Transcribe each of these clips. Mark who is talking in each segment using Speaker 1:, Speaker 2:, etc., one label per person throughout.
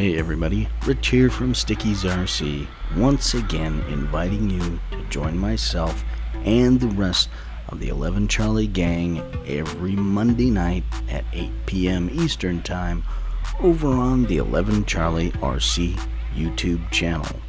Speaker 1: Hey everybody, Rich here from Sticky's RC, once again inviting you to join myself and the rest of the 11 Charlie gang every Monday night at 8 p.m. Eastern Time over on the 11 Charlie RC YouTube channel.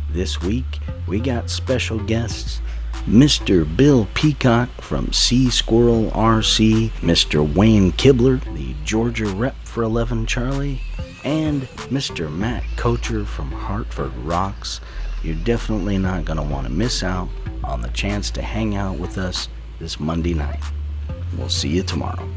Speaker 1: This week we got special guests Mr. Bill Peacock from Sea Squirrel RC, Mr. Wayne Kibler, the Georgia rep for 11 Charlie, and Mr. Matt Kocher from Hartford Rocks. You're definitely not going to want to miss out on the chance to hang out with us this Monday night. We'll see you tomorrow.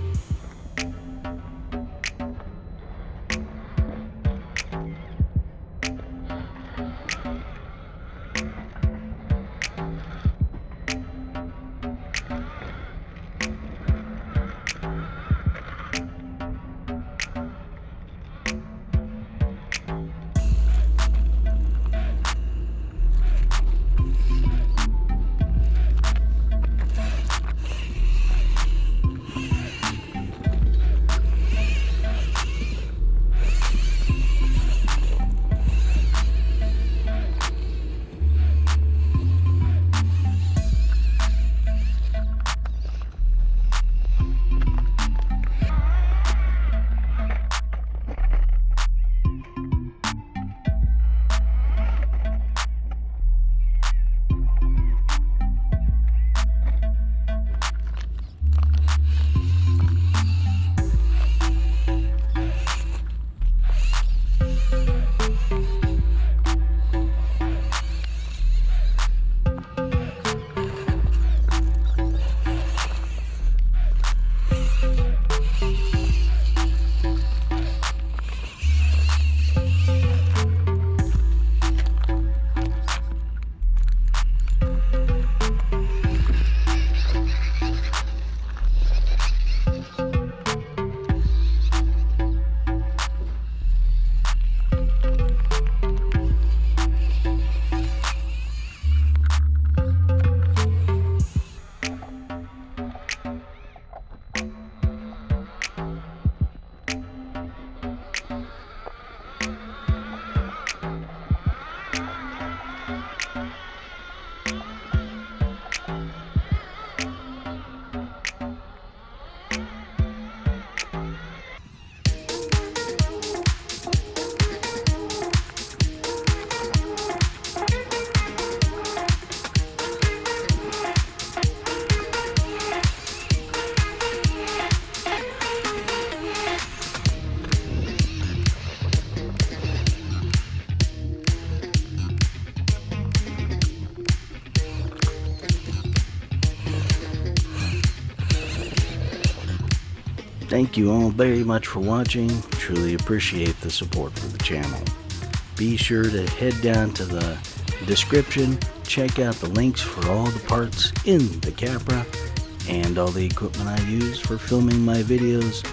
Speaker 1: Thank you all very much for watching. Truly appreciate the support for the channel. Be sure to head down to the description, check out the links for all the parts in the Capra and all the equipment I use for filming my videos.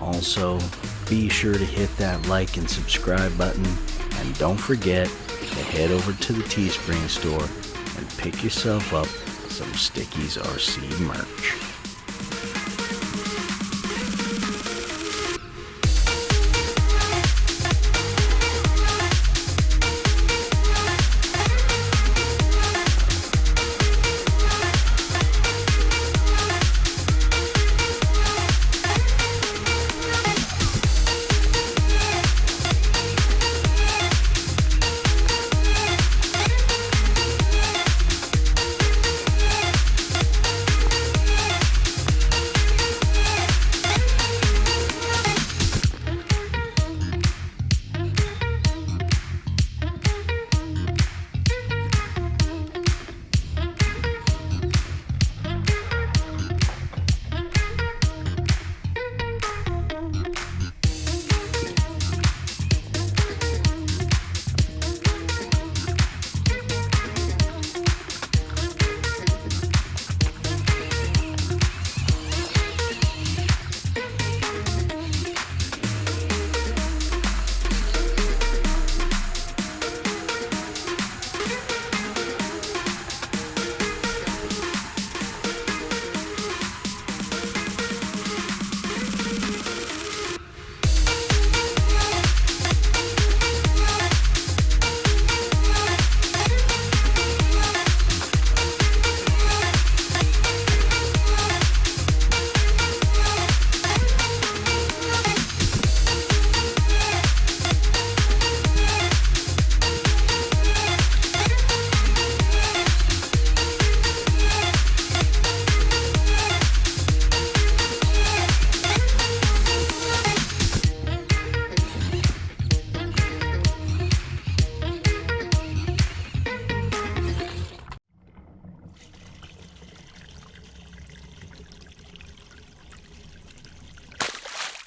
Speaker 1: Also, be sure to hit that like and subscribe button, and don't forget to head over to the Teespring store and pick yourself up some Sticky's RC merch.